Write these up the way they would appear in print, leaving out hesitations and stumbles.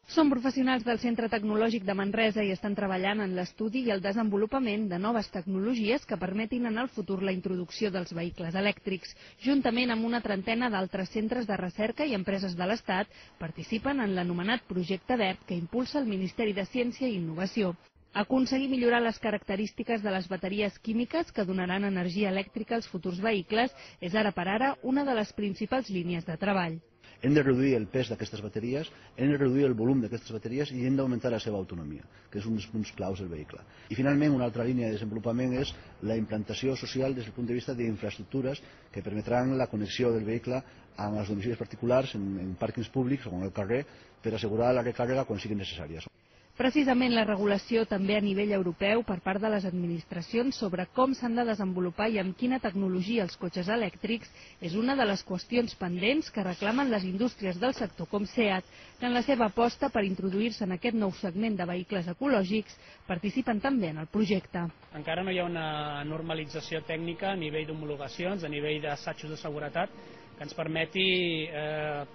Són professionals del Centre Tecnològic de Manresa i estan treballant en l'estudi i el desenvolupament de noves tecnologies que permetin en el futur la introducció dels vehicles elèctrics. Juntament amb una trentena d'altres centres de recerca i empreses de l'Estat, participen en l'anomenat Projecte Verd que impulsa el Ministeri de Ciència i Innovació. Aconseguir millorar les característiques de les bateries químiques que donaran energia elèctrica als futurs vehicles és ara per ara una de les principals línies de treball. Hem de reduir el pes d'aquestes bateries, hem de reduir el volum d'aquestes bateries i hem d'augmentar la seva autonomia, que és un dels punts claus del vehicle. I finalment, una altra línia de desenvolupament és la implantació social des del punt de vista d'infraestructures que permetran la connexió del vehicle amb els domicilis particulars, en pàrquings públics o en el carrer, per assegurar la recàrrega quan siguin necessàries. Precisament la regulació també a nivell europeu per part de les administracions sobre com s'han de desenvolupar i amb quina tecnologia els cotxes elèctrics és una de les qüestions pendents que reclamen les indústries del sector com SEAT, que en la seva aposta per introduir-se en aquest nou segment de vehicles ecològics participen també en el projecte. Encara no hi ha una normalització tècnica a nivell d'homologacions, a nivell d'assajos de seguretat, que ens permeti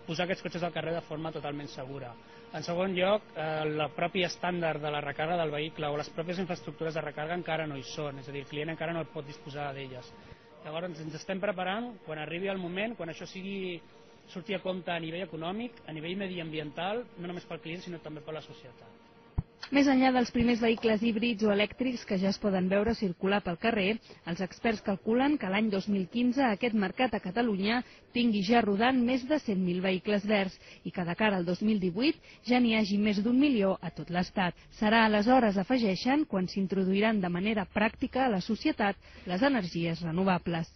posar aquests cotxes al carrer de forma totalment segura. En segon lloc, el propi estàndard de la recàrrega del vehicle o les pròpies infraestructures de recàrrega encara no hi són, és a dir, el client encara no pot disposar d'elles. Llavors ens estem preparant, quan arribi el moment, quan això surti a compte a nivell econòmic, a nivell mediambiental, no només pel client sinó també per la societat. Més enllà dels primers vehicles híbrids o elèctrics que ja es poden veure circular pel carrer, els experts calculen que l'any 2015 aquest mercat a Catalunya tingui ja rodant més de 100.000 vehicles verds i que de cara al 2018 ja n'hi hagi més d'1 milió a tot l'Estat. Serà aleshores, afegeixen, quan s'introduiran de manera pràctica a la societat les energies renovables.